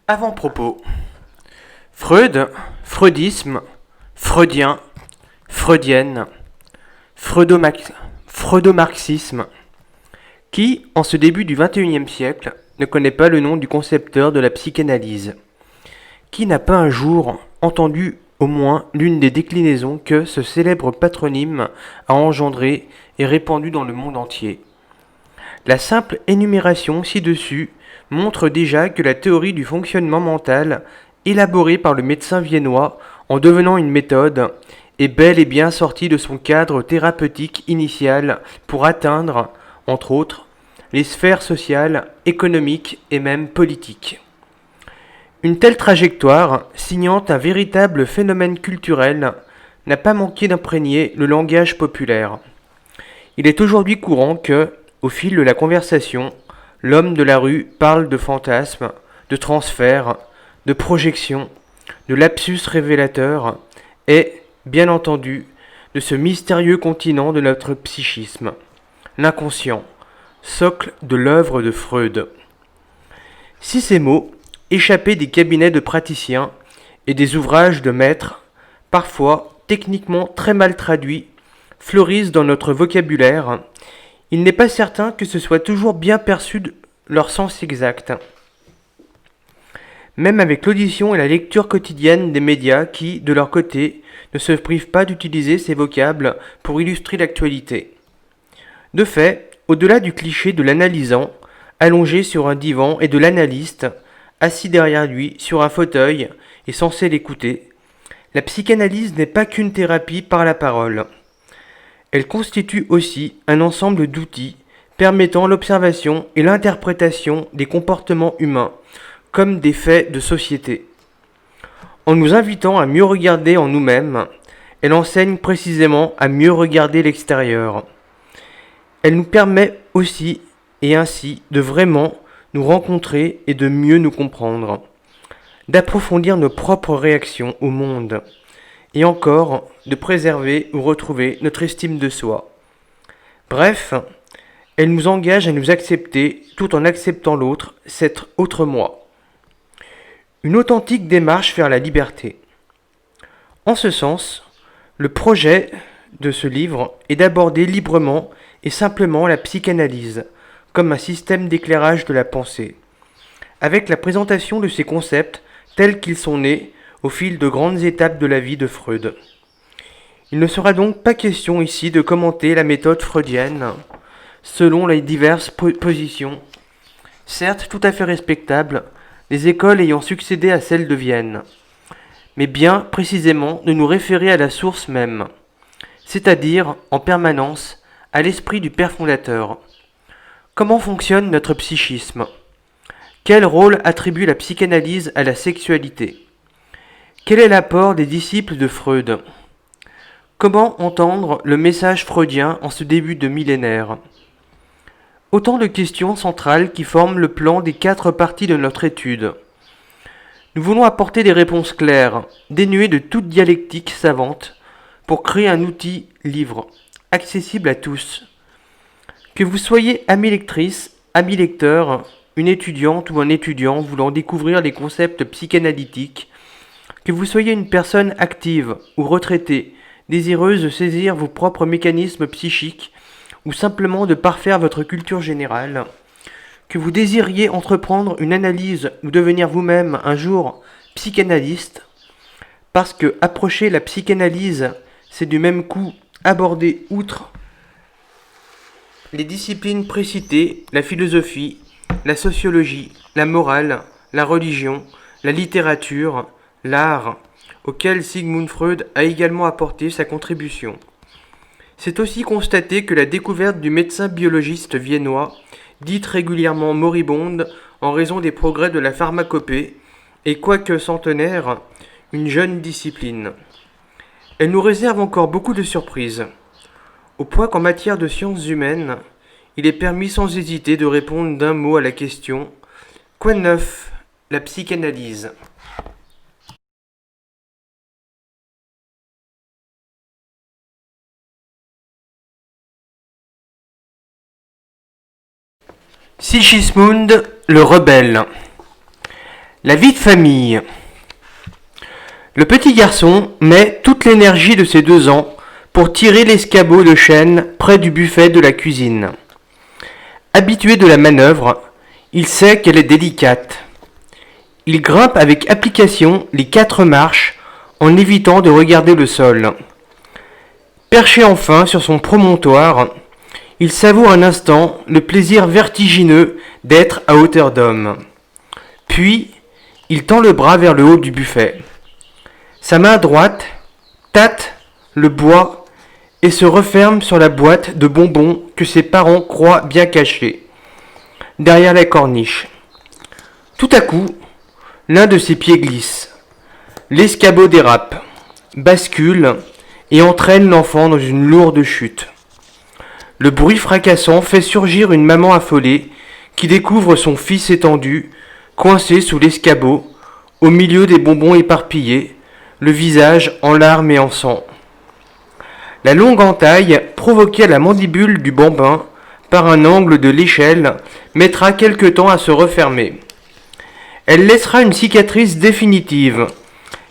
Avant-propos. Freud, freudisme, freudien, freudienne, freudomarxisme. Qui, en ce début du XXIe siècle, ne connaît pas le nom du concepteur de la psychanalyse? Qui n'a pas un jour entendu au moins l'une des déclinaisons que ce célèbre patronyme a engendré et répandu dans le monde entier? La simple énumération ci-dessus montre déjà que la théorie du fonctionnement mental, élaborée par le médecin viennois en devenant une méthode, est bel et bien sortie de son cadre thérapeutique initial pour atteindre, entre autres, les sphères sociales, économiques et même politiques. Une telle trajectoire, signant un véritable phénomène culturel, n'a pas manqué d'imprégner le langage populaire. Il est aujourd'hui courant que, au fil de la conversation, l'homme de la rue parle de fantasmes, de transferts, de projections, de lapsus révélateurs et, bien entendu, de ce mystérieux continent de notre psychisme, l'inconscient, socle de l'œuvre de Freud. Si ces mots, échappés des cabinets de praticiens et des ouvrages de maîtres, parfois techniquement très mal traduits, fleurissent dans notre vocabulaire, il n'est pas certain que ce soit toujours bien perçu de leur sens exact. Même avec l'audition et la lecture quotidienne des médias qui, de leur côté, ne se privent pas d'utiliser ces vocables pour illustrer l'actualité. De fait, au-delà du cliché de l'analysant, allongé sur un divan, et de l'analyste, assis derrière lui sur un fauteuil et censé l'écouter, la psychanalyse n'est pas qu'une thérapie par la parole. Elle constitue aussi un ensemble d'outils permettant l'observation et l'interprétation des comportements humains comme des faits de société. En nous invitant à mieux regarder en nous-mêmes, elle enseigne précisément à mieux regarder l'extérieur. Elle nous permet aussi et ainsi de vraiment nous rencontrer et de mieux nous comprendre, d'approfondir nos propres réactions au monde, et encore de préserver ou retrouver notre estime de soi. Bref, elle nous engage à nous accepter tout en acceptant l'autre, cet autre moi. Une authentique démarche vers la liberté. En ce sens, le projet de ce livre est d'aborder librement et simplement la psychanalyse comme un système d'éclairage de la pensée, avec la présentation de ces concepts tels qu'ils sont nés au fil de grandes étapes de la vie de Freud. Il ne sera donc pas question ici de commenter la méthode freudienne selon les diverses positions, certes tout à fait respectables, des écoles ayant succédé à celle de Vienne, mais bien précisément de nous référer à la source même, c'est-à-dire en permanence à l'esprit du Père fondateur. Comment fonctionne notre psychisme? Quel rôle attribue la psychanalyse à la sexualité? Quel est l'apport des disciples de Freud? Comment entendre le message freudien en ce début de millénaire? Autant de questions centrales qui forment le plan des 4 parties de notre étude. Nous voulons apporter des réponses claires, dénuées de toute dialectique savante, pour créer un outil livre, accessible à tous. Que vous soyez amie lectrice, ami lecteur, une étudiante ou un étudiant voulant découvrir les concepts psychanalytiques, que vous soyez une personne active ou retraitée, désireuse de saisir vos propres mécanismes psychiques ou simplement de parfaire votre culture générale, que vous désiriez entreprendre une analyse ou devenir vous-même un jour psychanalyste, parce que approcher la psychanalyse, c'est du même coup aborder outre les disciplines précitées, la philosophie, la sociologie, la morale, la religion, la littérature, l'art, auquel Sigmund Freud a également apporté sa contribution. C'est aussi constater que la découverte du médecin biologiste viennois, dite régulièrement moribonde en raison des progrès de la pharmacopée, est quoique centenaire, une jeune discipline. Elle nous réserve encore beaucoup de surprises, au point qu'en matière de sciences humaines, il est permis sans hésiter de répondre d'un mot à la question « Quoi de neuf, la psychanalyse ?» Sigismund le rebelle. La vie de famille. Le petit garçon met toute l'énergie de ses 2 ans pour tirer l'escabeau de chêne près du buffet de la cuisine. Habitué de la manœuvre, il sait qu'elle est délicate. Il grimpe avec application les 4 marches en évitant de regarder le sol. Perché enfin sur son promontoire, il savoure un instant le plaisir vertigineux d'être à hauteur d'homme. Puis, il tend le bras vers le haut du buffet. Sa main droite tâte le bois et se referme sur la boîte de bonbons que ses parents croient bien cachée, derrière la corniche. Tout à coup, l'un de ses pieds glisse. L'escabeau dérape, bascule et entraîne l'enfant dans une lourde chute. Le bruit fracassant fait surgir une maman affolée qui découvre son fils étendu, coincé sous l'escabeau, au milieu des bonbons éparpillés, le visage en larmes et en sang. La longue entaille, provoquée à la mandibule du bambin par un angle de l'échelle, mettra quelque temps à se refermer. Elle laissera une cicatrice définitive,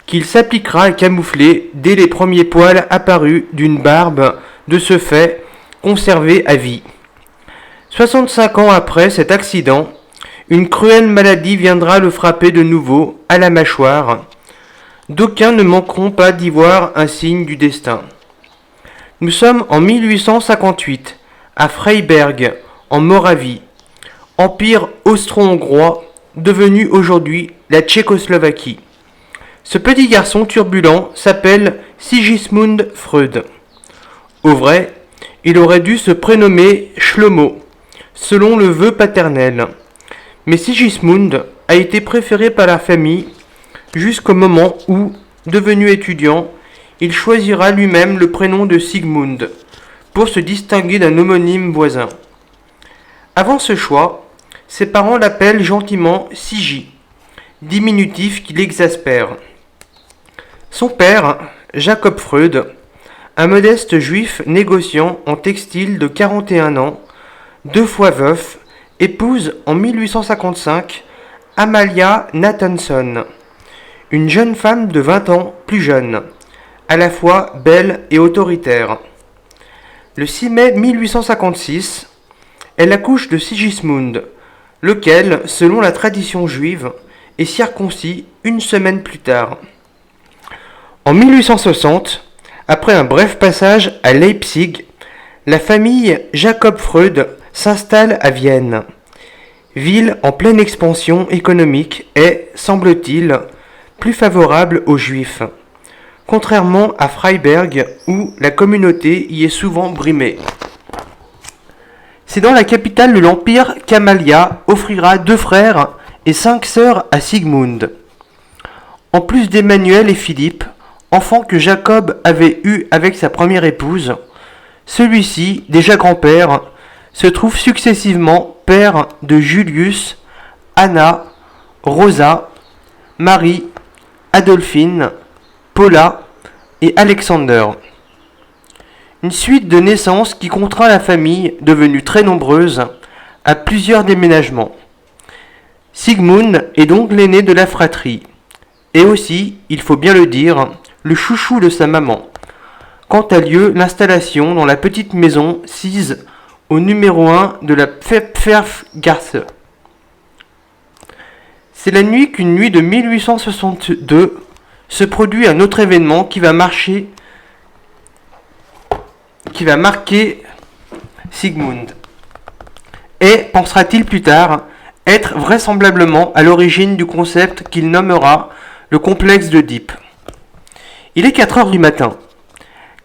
qu'il s'appliquera à camoufler dès les premiers poils apparus d'une barbe, de ce fait conservée à vie. 65 ans après cet accident, une cruelle maladie viendra le frapper de nouveau à la mâchoire. D'aucuns ne manqueront pas d'y voir un signe du destin. Nous sommes en 1858, à Freiberg, en Moravie, empire austro-hongrois, devenu aujourd'hui la Tchécoslovaquie. Ce petit garçon turbulent s'appelle Sigismund Freud. Au vrai, il aurait dû se prénommer Shlomo, selon le vœu paternel. Mais Sigismund a été préféré par la famille jusqu'au moment où, devenu étudiant, il choisira lui-même le prénom de Sigmund pour se distinguer d'un homonyme voisin. Avant ce choix, ses parents l'appellent gentiment Sigi, diminutif qui l'exaspère. Son père, Jacob Freud, un modeste juif négociant en textile de 41 ans, 2 fois veuf, épouse en 1855 Amalia Nathanson, une jeune femme de 20 ans plus jeune, à la fois belle et autoritaire. Le 6 mai 1856, elle accouche de Sigismund, lequel, selon la tradition juive, est circoncis une semaine plus tard. En 1860, après un bref passage à Leipzig, la famille Jacob Freud s'installe à Vienne, ville en pleine expansion économique et, semble-t-il, plus favorable aux Juifs, contrairement à Freiberg où la communauté y est souvent brimée. C'est dans la capitale de l'Empire qu'Amalia offrira 2 frères et 5 sœurs à Sigmund. En plus d'Emmanuel et Philippe, enfants que Jacob avait eus avec sa première épouse, celui-ci, déjà grand-père, se trouve successivement père de Julius, Anna, Rosa, Marie, Adolphine, Paula et Alexander. Une suite de naissances qui contraint la famille, devenue très nombreuse, à plusieurs déménagements. Sigmund est donc l'aîné de la fratrie, et aussi, il faut bien le dire, le chouchou de sa maman. Quand a lieu l'installation dans la petite maison sise au numéro 1 de la Pfeffergasse. C'est la nuit qu'une nuit de 1862 se produit un autre événement qui va marquer Sigmund. Et, pensera-t-il plus tard, être vraisemblablement à l'origine du concept qu'il nommera le complexe d'Oedipe. Il est 4 heures du matin.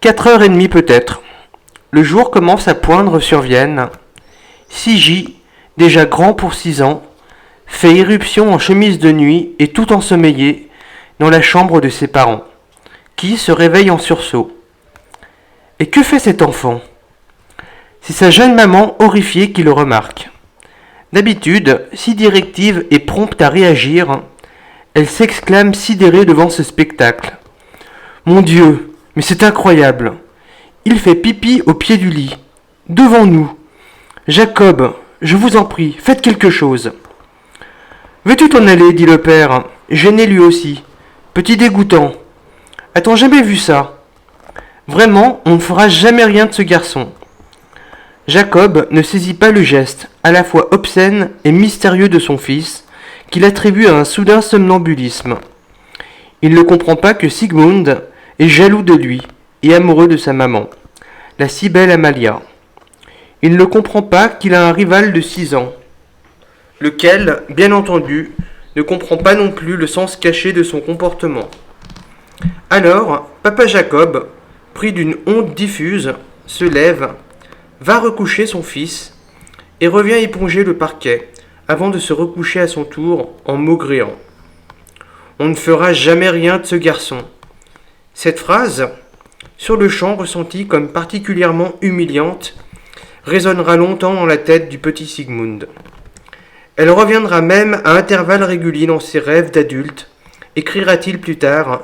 4h30 peut-être. Le jour commence à poindre sur Vienne. Sigi, déjà grand pour 6 ans, fait irruption en chemise de nuit et tout ensommeillé dans la chambre de ses parents, qui se réveillent en sursaut. Et que fait cet enfant ? C'est sa jeune maman horrifiée qui le remarque. D'habitude, si directive et prompte à réagir, elle s'exclame sidérée devant ce spectacle. « Mon Dieu, mais c'est incroyable ! Il fait pipi au pied du lit, devant nous. Jacob, je vous en prie, faites quelque chose. » Veux-tu t'en aller dit le père, gêné lui aussi. Petit dégoûtant. A-t-on jamais vu ça? Vraiment, on ne fera jamais rien de ce garçon. Jacob ne saisit pas le geste, à la fois obscène et mystérieux de son fils, qu'il attribue à un soudain somnambulisme. Il ne comprend pas que Sigmund est jaloux de lui et amoureux de sa maman, la si belle Amalia. Il ne comprend pas qu'il a un rival de 6 ans, lequel, bien entendu, ne comprend pas non plus le sens caché de son comportement. Alors, papa Jacob, pris d'une honte diffuse, se lève, va recoucher son fils et revient éponger le parquet avant de se recoucher à son tour en maugréant. On ne fera jamais rien de ce garçon. Cette phrase, sur le champ ressentie comme particulièrement humiliante, résonnera longtemps dans la tête du petit Sigmund. Elle reviendra même à intervalles réguliers dans ses rêves d'adulte, écrira-t-il plus tard,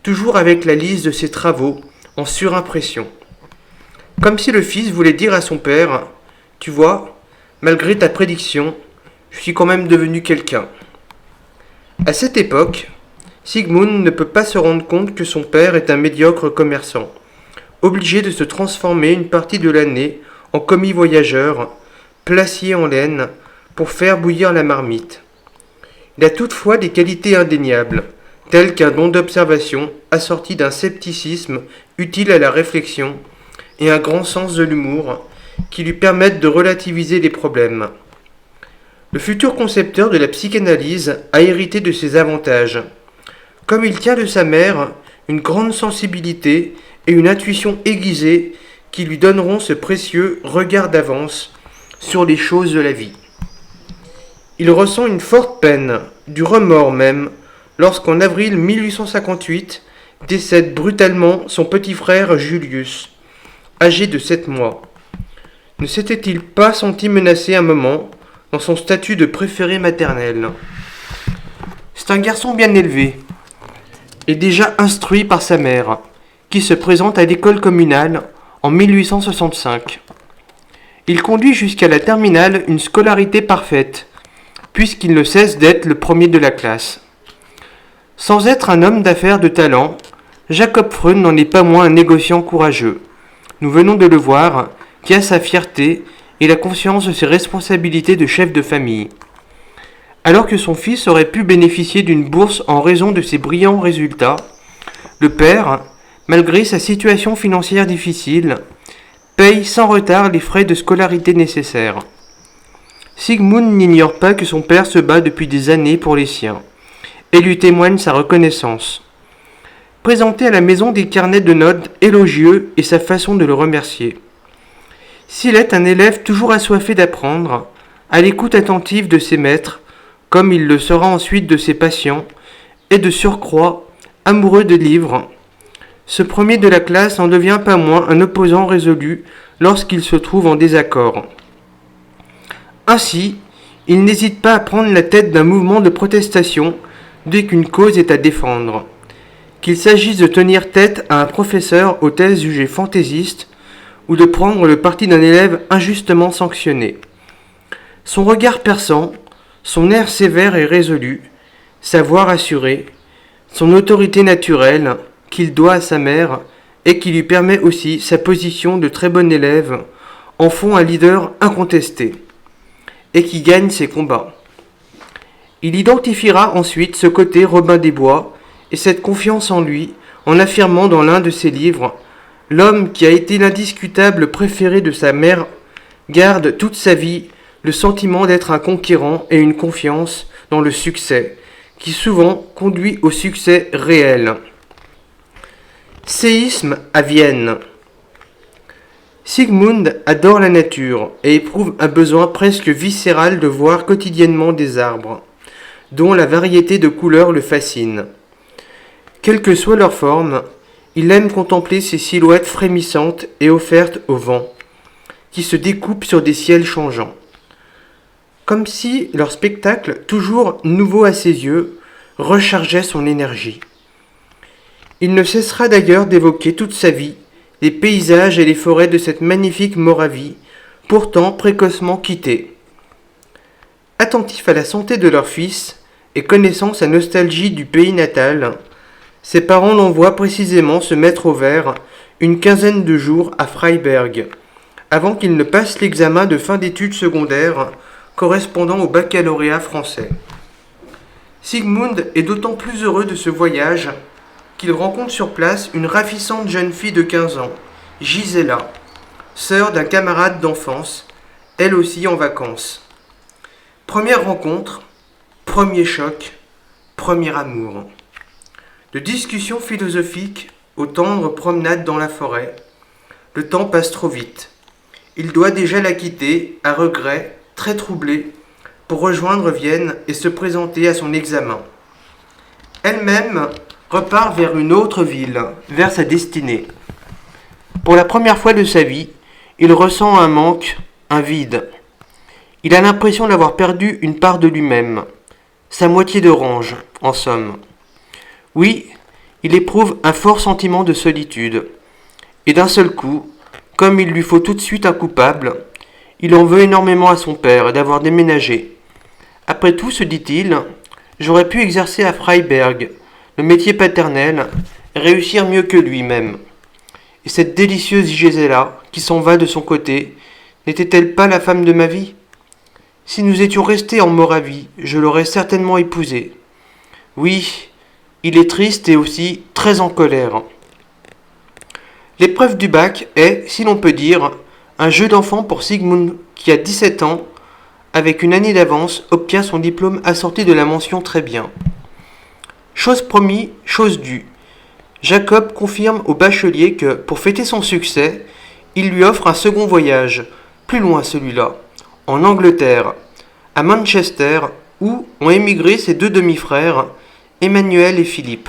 toujours avec la liste de ses travaux en surimpression. Comme si le fils voulait dire à son père « Tu vois, malgré ta prédiction, je suis quand même devenu quelqu'un. » À cette époque, Sigmund ne peut pas se rendre compte que son père est un médiocre commerçant, obligé de se transformer une partie de l'année en commis-voyageur, placier en laine, pour faire bouillir la marmite. Il a toutefois des qualités indéniables, telles qu'un don d'observation assorti d'un scepticisme utile à la réflexion et un grand sens de l'humour qui lui permettent de relativiser les problèmes. Le futur concepteur de la psychanalyse a hérité de ces avantages. Comme il tient de sa mère une grande sensibilité et une intuition aiguisée qui lui donneront ce précieux regard d'avance sur les choses de la vie. Il ressent une forte peine, du remords même, lorsqu'en avril 1858 décède brutalement son petit frère Julius, âgé de 7 mois. Ne s'était-il pas senti menacé un moment dans son statut de préféré maternel? C'est un garçon bien élevé, et déjà instruit par sa mère, qui se présente à l'école communale en 1865. Il conduit jusqu'à la terminale une scolarité parfaite, puisqu'il ne cesse d'être le premier de la classe. Sans être un homme d'affaires de talent, Jacob Freund n'en est pas moins un négociant courageux. Nous venons de le voir, qui a sa fierté et la conscience de ses responsabilités de chef de famille. Alors que son fils aurait pu bénéficier d'une bourse en raison de ses brillants résultats, le père, malgré sa situation financière difficile, paye sans retard les frais de scolarité nécessaires. Sigmund n'ignore pas que son père se bat depuis des années pour les siens, et lui témoigne sa reconnaissance. Présenté à la maison des carnets de notes élogieux et sa façon de le remercier. S'il est un élève toujours assoiffé d'apprendre, à l'écoute attentive de ses maîtres, comme il le sera ensuite de ses patients, et de surcroît, amoureux de livres, ce premier de la classe n'en devient pas moins un opposant résolu lorsqu'il se trouve en désaccord. Ainsi, il n'hésite pas à prendre la tête d'un mouvement de protestation dès qu'une cause est à défendre. Qu'il s'agisse de tenir tête à un professeur aux thèses jugées fantaisistes ou de prendre le parti d'un élève injustement sanctionné. Son regard perçant, son air sévère et résolu, sa voix rassurée, son autorité naturelle qu'il doit à sa mère et qui lui permet aussi sa position de très bon élève en font un leader incontesté et qui gagne ses combats. Il identifiera ensuite ce côté Robin des Bois et cette confiance en lui en affirmant dans l'un de ses livres « L'homme qui a été l'indiscutable préféré de sa mère garde toute sa vie le sentiment d'être un conquérant et une confiance dans le succès, qui souvent conduit au succès réel. » Séisme à Vienne. Sigmund adore la nature et éprouve un besoin presque viscéral de voir quotidiennement des arbres, dont la variété de couleurs le fascine. Quelle que soit leur forme, il aime contempler ces silhouettes frémissantes et offertes au vent, qui se découpent sur des ciels changeants. Comme si leur spectacle, toujours nouveau à ses yeux, rechargeait son énergie. Il ne cessera d'ailleurs d'évoquer toute sa vie les paysages et les forêts de cette magnifique Moravie, pourtant précocement quittée. Attentifs à la santé de leur fils, et connaissant sa nostalgie du pays natal, ses parents l'envoient précisément se mettre au vert une quinzaine de jours à Freiberg, avant qu'il ne passe l'examen de fin d'études secondaires correspondant au baccalauréat français. Sigmund est d'autant plus heureux de ce voyage qu'il rencontre sur place une ravissante jeune fille de 15 ans, Gisela, sœur d'un camarade d'enfance, elle aussi en vacances. Première rencontre, premier choc, premier amour. De discussions philosophiques aux tendres promenades dans la forêt, le temps passe trop vite. Il doit déjà la quitter, à regret, très troublé, pour rejoindre Vienne et se présenter à son examen. Elle-même repart vers une autre ville, vers sa destinée. Pour la première fois de sa vie, il ressent un manque, un vide. Il a l'impression d'avoir perdu une part de lui-même, sa moitié d'orange, en somme. Oui, il éprouve un fort sentiment de solitude. Et d'un seul coup, comme il lui faut tout de suite un coupable, il en veut énormément à son père d'avoir déménagé. Après tout, se dit-il, j'aurais pu exercer à Freiberg le métier paternel et réussir mieux que lui-même. Et cette délicieuse Gisela, qui s'en va de son côté, n'était-elle pas la femme de ma vie ? Si nous étions restés en Moravie, je l'aurais certainement épousée. Oui, il est triste et aussi très en colère. L'épreuve du bac est, si l'on peut dire, un jeu d'enfant pour Sigmund qui, à 17 ans, avec une année d'avance, obtient son diplôme assorti de la mention très bien. Chose promis, chose due. Jacob confirme au bachelier que, pour fêter son succès, il lui offre un second voyage, plus loin celui-là, en Angleterre, à Manchester, où ont émigré ses deux demi-frères, Emmanuel et Philippe.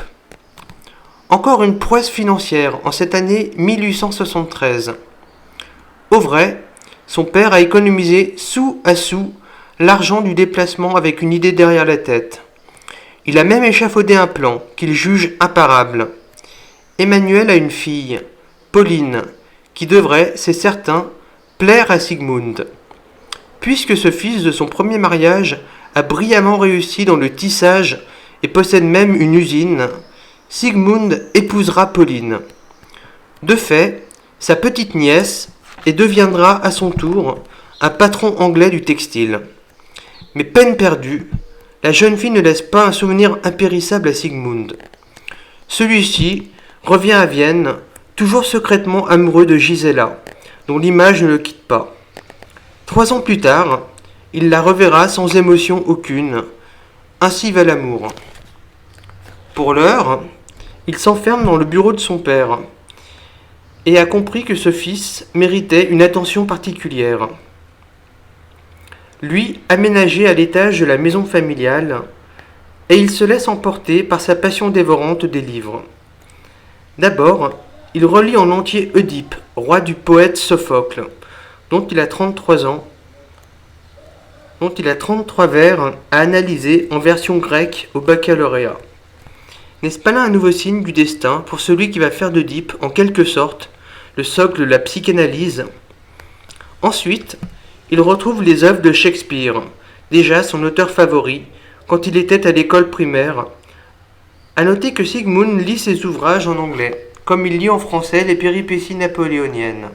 Encore une prouesse financière en cette année 1873. Au vrai, son père a économisé sou à sou l'argent du déplacement avec une idée derrière la tête. Il a même échafaudé un plan qu'il juge imparable. Emmanuel a une fille, Pauline, qui devrait, c'est certain, plaire à Sigmund. Puisque ce fils de son premier mariage a brillamment réussi dans le tissage et possède même une usine, Sigmund épousera Pauline. De fait, sa petite nièce et deviendra à son tour un patron anglais du textile. Mais peine perdue, la jeune fille ne laisse pas un souvenir impérissable à Sigmund. Celui-ci revient à Vienne, toujours secrètement amoureux de Gisela, dont l'image ne le quitte pas. 3 ans plus tard, il la reverra sans émotion aucune. Ainsi va l'amour. Pour l'heure, il s'enferme dans le bureau de son père et a compris que ce fils méritait une attention particulière. Lui, aménagé à l'étage de la maison familiale, et il se laisse emporter par sa passion dévorante des livres. D'abord, il relit en entier Oedipe, roi du poète Sophocle, dont il a 33 vers à analyser en version grecque au baccalauréat. N'est-ce pas là un nouveau signe du destin pour celui qui va faire d'Oedipe, en quelque sorte, le socle de la psychanalyse ? Ensuite, il retrouve les œuvres de Shakespeare, déjà son auteur favori, quand il était à l'école primaire. À noter que Sigmund lit ses ouvrages en anglais, comme il lit en français les péripéties napoléoniennes.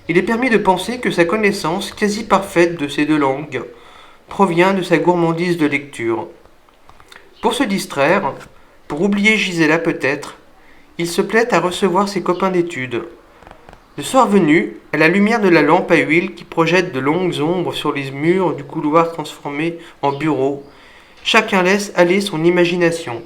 Il est permis de penser que sa connaissance quasi parfaite de ces deux langues provient de sa gourmandise de lecture. Pour se distraire, pour oublier Gisela peut-être, il se plaît à recevoir ses copains d'études. Le soir venu, à la lumière de la lampe à huile qui projette de longues ombres sur les murs du couloir transformé en bureau, chacun laisse aller son imagination.